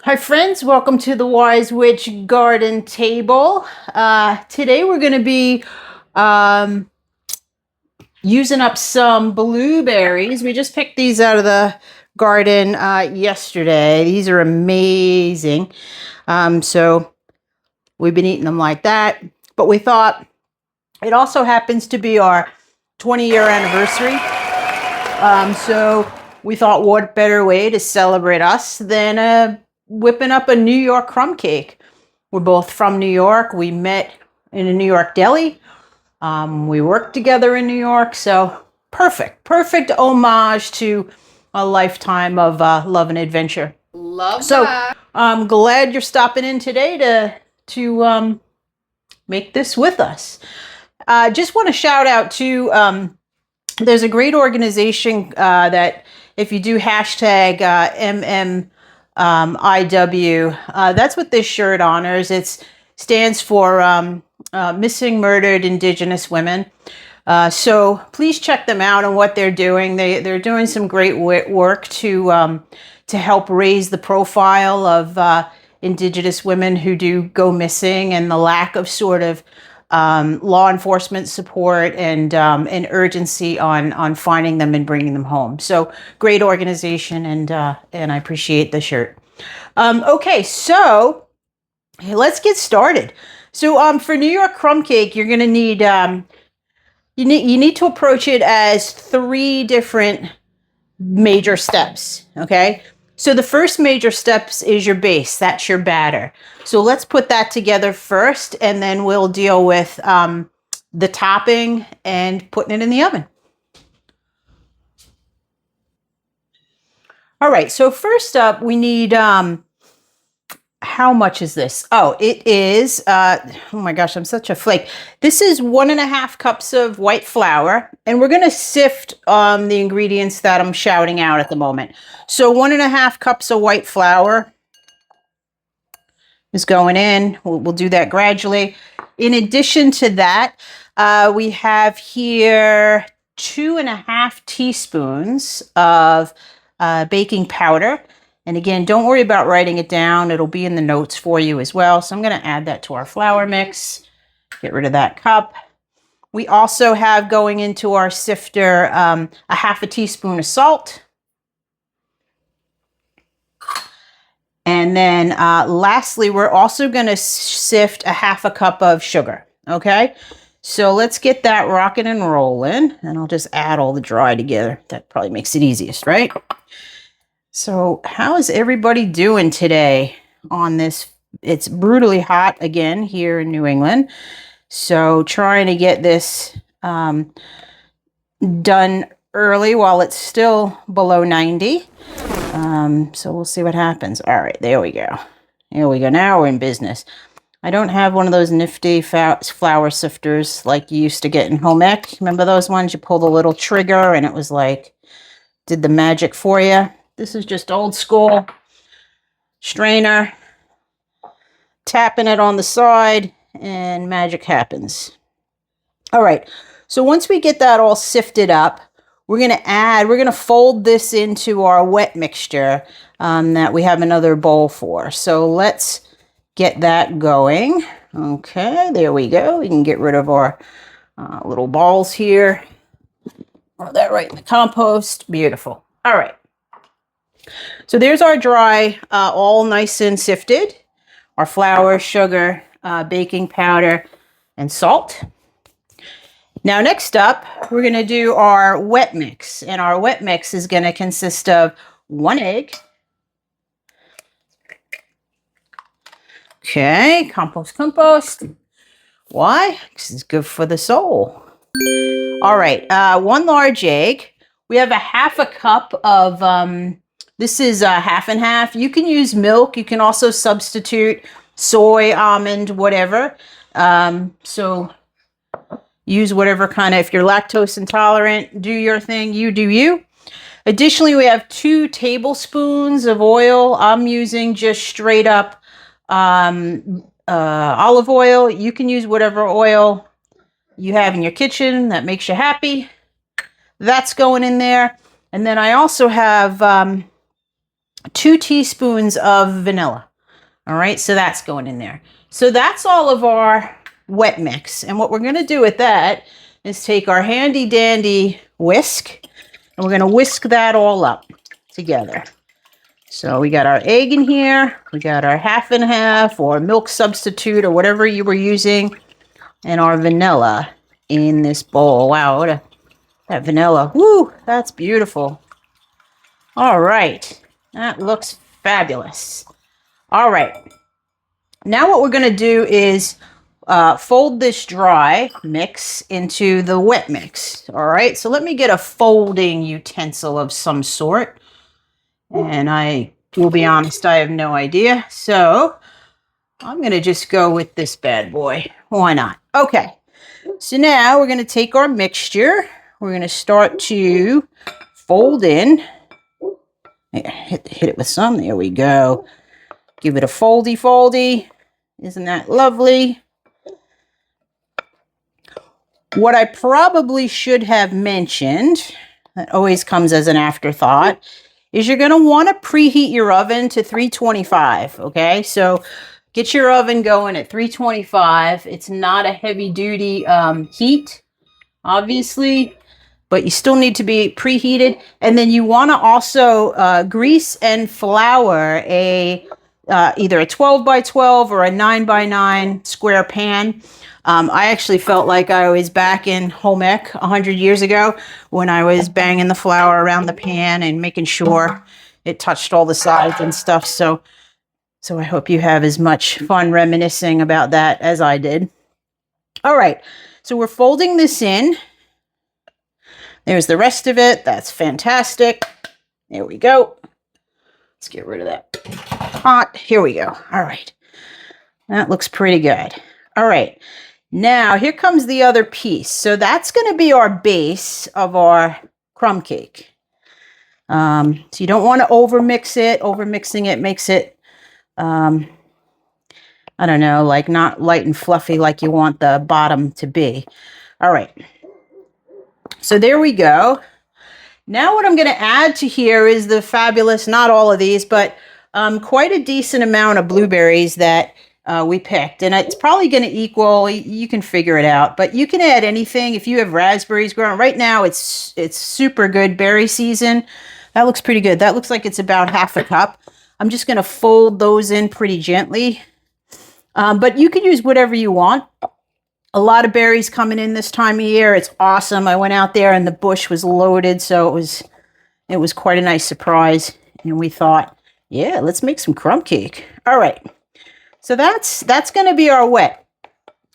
Hi friends, welcome to the Wise Witch Garden Table. Today we're going to be um, using up some blueberries. We just picked these out of the garden yesterday. These are amazing. So we've been eating them like that. But we thought it also happens to be our 20-year anniversary. So we thought what better way to celebrate us than whipping up a New York crumb cake. We're both from New York. We met in a New York deli. We worked together in New York. So perfect homage to a lifetime of love and adventure. Love So that. I'm glad you're stopping in today to make this with us. Just want to shout out to there's a great organization that if you do hashtag MMIW, that's what this shirt honors. It stands for Missing Murdered Indigenous Women. So please check them out and what they're doing. They're doing some great work to help raise the profile of Indigenous women who do go missing and the lack of sort of law enforcement support and urgency on finding them and bringing them home. So great organization, and I appreciate the shirt. Okay, so let's get started. So for New York crumb cake, you're going to need you need to approach it as 3 different major steps. Okay. So the first major steps is your base. That's your batter. So let's put that together first, and then we'll deal with the topping and putting it in the oven. All right. So first up, we need, how much is this? Oh, it is, oh my gosh, I'm such a flake. This is 1.5 cups of white flour, and we're going to sift the ingredients that I'm shouting out at the moment. So 1.5 cups of white flour is going in. We'll do that gradually. In addition to that, we have here 2.5 teaspoons of baking powder. And again, don't worry about writing it down. It'll be in the notes for you as well. So I'm going to add that to our flour mix. Get rid of that cup. We also have going into our sifter a 1/2 teaspoon of salt. And then lastly, we're also going to sift a 1/2 cup of sugar. Okay, so let's get that rocking and rolling. And I'll just add all the dry together. That probably makes it easiest, right? So how is everybody doing today on this? It's brutally hot again here in New England. So trying to get this done early while it's still below 90. So we'll see what happens. All right, there we go. There we go. Now we're in business. I don't have one of those nifty flour sifters like you used to get in home ec. Remember those ones? You pull the little trigger and it was like, did the magic for you. This is just old school strainer, tapping it on the side, and magic happens. All right, so once we get that all sifted up, we're going to fold this into our wet mixture that we have another bowl for. So let's get that going. Okay, there we go. We can get rid of our little balls here. Throw that right in the compost. Beautiful. All right. So there's our dry, all nice and sifted. Our flour, sugar, baking powder, and salt. Now next up, we're going to do our wet mix. And our wet mix is going to consist of 1 egg. Okay, compost. Why? Because it's good for the soul. All right, 1 large egg. We have a 1/2 cup of, this is 1/2 and 1/2. You can use milk. You can also substitute soy, almond, whatever. So use whatever kind of, if you're lactose intolerant, do your thing, you do you. Additionally, we have 2 tablespoons of oil. I'm using just straight up olive oil. You can use whatever oil you have in your kitchen that makes you happy. That's going in there. And then I also have 2 teaspoons of vanilla. All right, so that's going in there. So that's all of our wet mix. And what we're going to do with that is take our handy dandy whisk, and we're going to whisk that all up together. So we got our egg in here, we got our half and half or milk substitute or whatever you were using, and our vanilla in this bowl. Wow, that vanilla. Woo, that's beautiful. All right, that looks fabulous. All right, now what we're going to do is fold this dry mix into the wet mix. All right, so let me get a folding utensil of some sort. And I will be honest, I have no idea. So I'm going to just go with this bad boy. Why not? Okay, so now we're going to take our mixture. We're going to start to fold in. Hit it with some. There we go. Give it a foldy. Isn't that lovely? What I probably should have mentioned, that always comes as an afterthought, is you're going to want to preheat your oven to 325, okay? So get your oven going at 325. It's not a heavy-duty heat, obviously, but you still need to be preheated. And then you want to also grease and flour either a 12 by 12 or a 9 by 9 square pan. I actually felt like I was back in home ec 100 years ago when I was banging the flour around the pan and making sure it touched all the sides and stuff. So I hope you have as much fun reminiscing about that as I did. All right, so we're folding this in. There's the rest of it. That's fantastic. There we go. Let's get rid of that pot. Here we go. All right. That looks pretty good. All right. Now, here comes the other piece. So that's going to be our base of our crumb cake. So you don't want to overmix it. Overmixing it makes it, I don't know, like not light and fluffy like you want the bottom to be. All right. So there we go. Now what I'm going to add to here is the fabulous, not all of these, but quite a decent amount of blueberries that we picked. And it's probably going to equal, you can figure it out, but you can add anything. If you have raspberries growing, right now it's super good berry season. That looks pretty good. That looks like it's about half a cup. I'm just going to fold those in pretty gently. But you can use whatever you want. A lot of berries coming in this time of year. It's awesome. I went out there and the bush was loaded, so it was quite a nice surprise. And we thought, yeah, let's make some crumb cake. All right. So that's going to be our wet.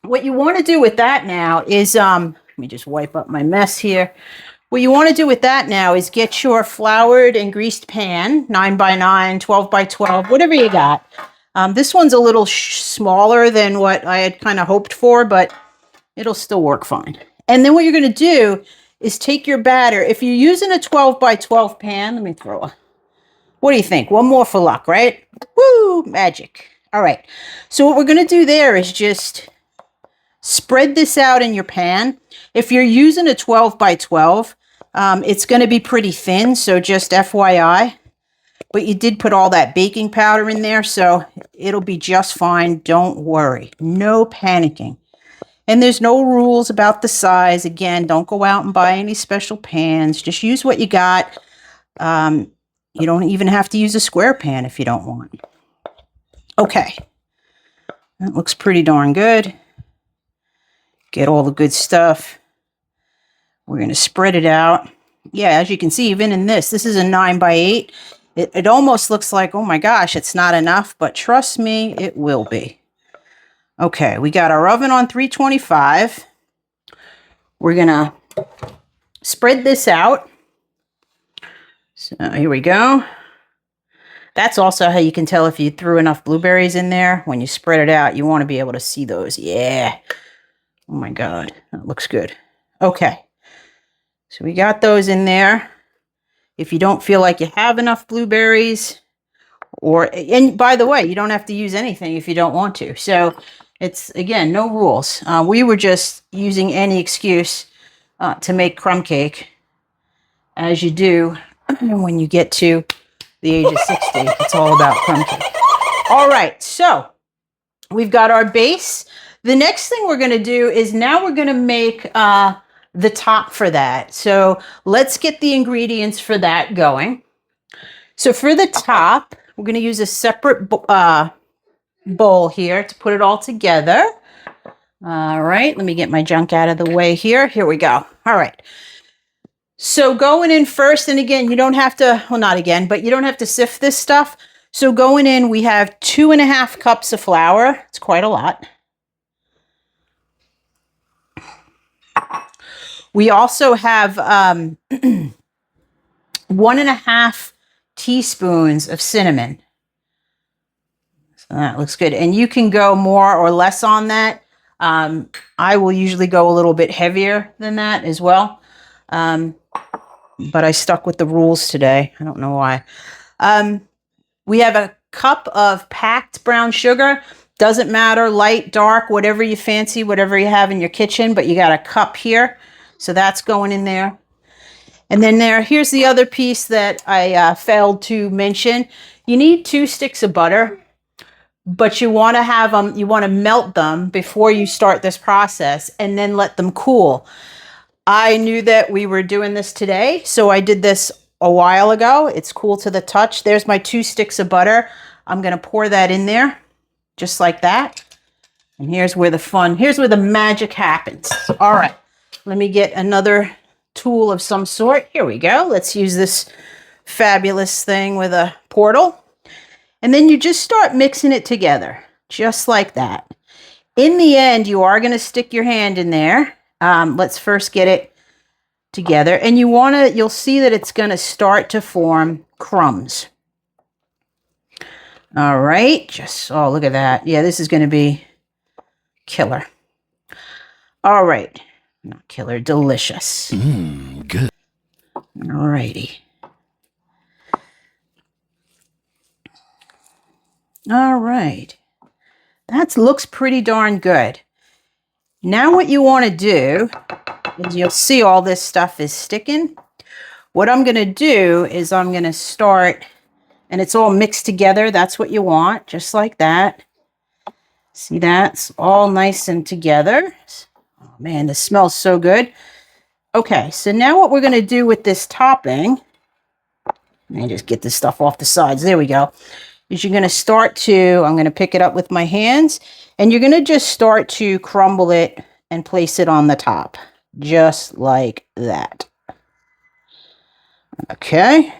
What you want to do with that now is, let me just wipe up my mess here. What you want to do with that now is get your floured and greased pan, 9 by 9, 12 by 12, whatever you got. This one's a little smaller than what I had kind of hoped for, but it'll still work fine. And then what you're going to do is take your batter. If you're using a 12 by 12 pan, let me throw a, what do you think? One more for luck, right? Woo, magic. All right. So what we're going to do there is just spread this out in your pan. If you're using a 12 by 12, it's going to be pretty thin, so just FYI. But you did put all that baking powder in there, so it'll be just fine. Don't worry. No panicking. And there's no rules about the size. Again, don't go out and buy any special pans. Just use what you got. You don't even have to use a square pan if you don't want. Okay. That looks pretty darn good. Get all the good stuff. We're going to spread it out. Yeah, as you can see, even in this is a 9 by 8. It almost looks like, oh my gosh, it's not enough, but trust me, it will be. Okay, we got our oven on 325. We're going to spread this out. So here we go. That's also how you can tell if you threw enough blueberries in there. When you spread it out, you want to be able to see those. Yeah. Oh my God, that looks good. Okay. So we got those in there. If you don't feel like you have enough blueberries, and by the way, you don't have to use anything if you don't want to. So it's, again, no rules. We were just using any excuse to make crumb cake, as you do when you get to the age of 60. It's all about crumb cake. All right, so we've got our base. The next thing we're going to do is now we're going to make the top for that. So let's get the ingredients for that going. So for the top, we're going to use a separate bowl here to put it all together. All right, let me get my junk out of the way here. Here we go. All right. So going in first, and again, you don't have to, well, not again, but you don't have to sift this stuff. So going in, we have 2.5 cups of flour. It's quite a lot. We also have 1.5 teaspoons of cinnamon. So that looks good. And you can go more or less on that. I will usually go a little bit heavier than that as well. But I stuck with the rules today. I don't know why. We have a cup of packed brown sugar. Doesn't matter, light, dark, whatever you fancy, whatever you have in your kitchen, but you got a cup here. So that's going in there. And then here's the other piece that I failed to mention. You need 2 sticks of butter, but you want to have them, you want to melt them before you start this process and then let them cool. I knew that we were doing this today, so I did this a while ago. It's cool to the touch. There's my 2 sticks of butter. I'm going to pour that in there just like that. And here's where the magic happens. All right, let me get another tool of some sort. Here we go. Let's use this fabulous thing with a portal. And then you just start mixing it together, just like that. In the end, you are going to stick your hand in there. Let's first get it together. And you'll see that it's going to start to form crumbs. All right. Oh, look at that. Yeah, this is going to be killer. All right. Not killer, delicious. Good. All righty. All right. That looks pretty darn good. Now what you want to do is you'll see all this stuff is sticking. What I'm going to do is I'm going to start, and it's all mixed together. That's what you want, just like that. See that? It's all nice and together. Oh man, this smells so good. Okay, so now what we're going to do with this topping, let me just get this stuff off the sides. There we go. Is you're going to start to, I'm going to pick it up with my hands, and you're going to just start to crumble it and place it on the top, just like that. Okay.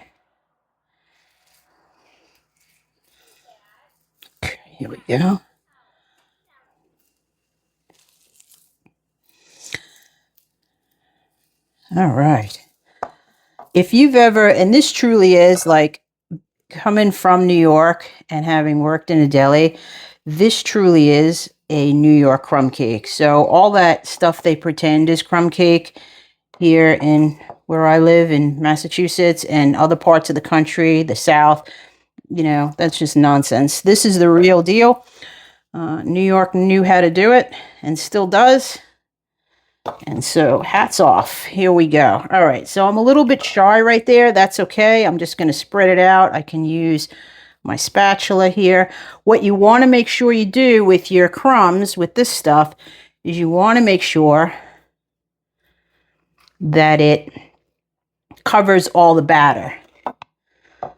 Okay, here we go. All right. If you've ever, and this truly is like coming from New York and having worked in a deli, this truly is a New York crumb cake. So all that stuff they pretend is crumb cake here in where I live in Massachusetts and other parts of the country, the South, you know, that's just nonsense. This is the real deal. New York knew how to do it and still does. And so hats off. Here we go. All right. So I'm a little bit shy right there. That's okay. I'm just going to spread it out. I can use my spatula here. What you want to make sure you do with your crumbs, with this stuff, is you want to make sure that it covers all the batter.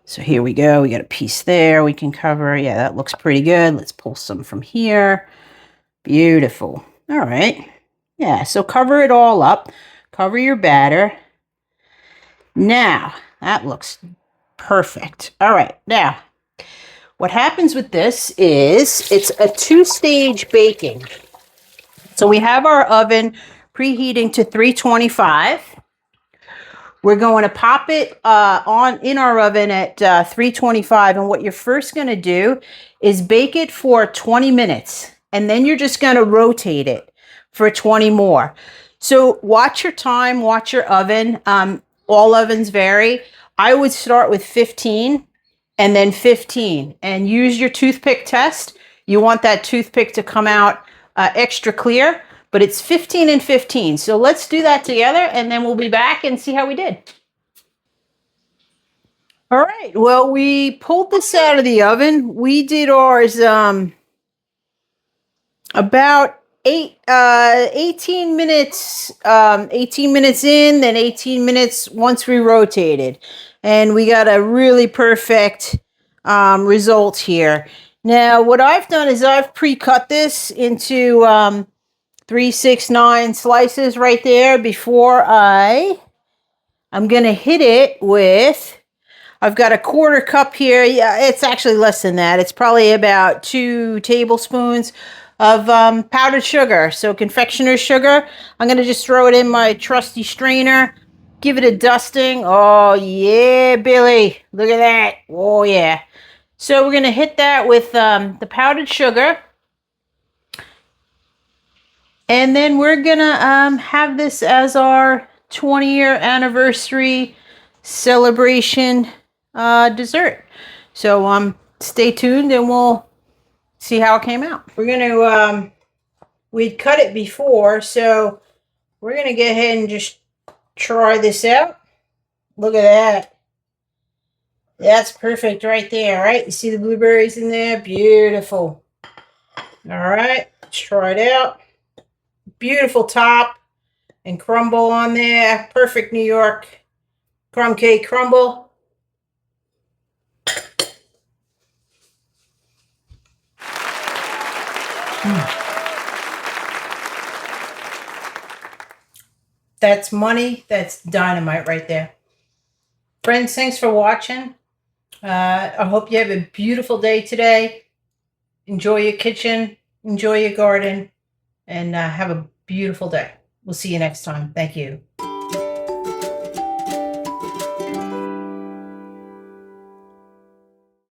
So here we go. We got a piece there. We can cover. Yeah, that looks pretty good. Let's pull some from here. Beautiful. All right. Yeah, so cover it all up. Cover your batter. Now, that looks perfect. All right, now, what happens with this is it's a 2-stage baking. So we have our oven preheating to 325. We're going to pop it in our oven at 325. And what you're first going to do is bake it for 20 minutes. And then you're just going to rotate it for 20 more. So watch your time, watch your oven. All ovens vary. I would start with 15 and then 15 and use your toothpick test. You want that toothpick to come out extra clear, but it's 15 and 15. So let's do that together and then we'll be back and see how we did. All right. Well, we pulled this out of the oven. We did ours about 18 minutes 18 minutes in, then 18 minutes once we rotated. And we got a really perfect result here. Now, what I've done is I've pre-cut this into 3, 6, 9 slices right there before I'm going to hit it with, I've got a 1/4 cup here. Yeah, it's actually less than that. It's probably about 2 tablespoons of powdered sugar. So confectioner's sugar. I'm going to just throw it in my trusty strainer. Give it a dusting. Oh, yeah, Billy. Look at that. Oh, yeah. So we're going to hit that with the powdered sugar. And then we're going to have this as our 20-year anniversary celebration dessert. So stay tuned and we'll see how it came out. We're going to, we'd cut it before, so we're going to go ahead and just try this out. Look at that. That's perfect right there, right? You see the blueberries in there? Beautiful. All right, let's try it out. Beautiful top and crumble on there. Perfect New York crumb cake crumble. That's money. That's dynamite right there. Friends, thanks for watching. I hope you have a beautiful day today. Enjoy your kitchen. Enjoy your garden. And have a beautiful day. We'll see you next time. Thank you.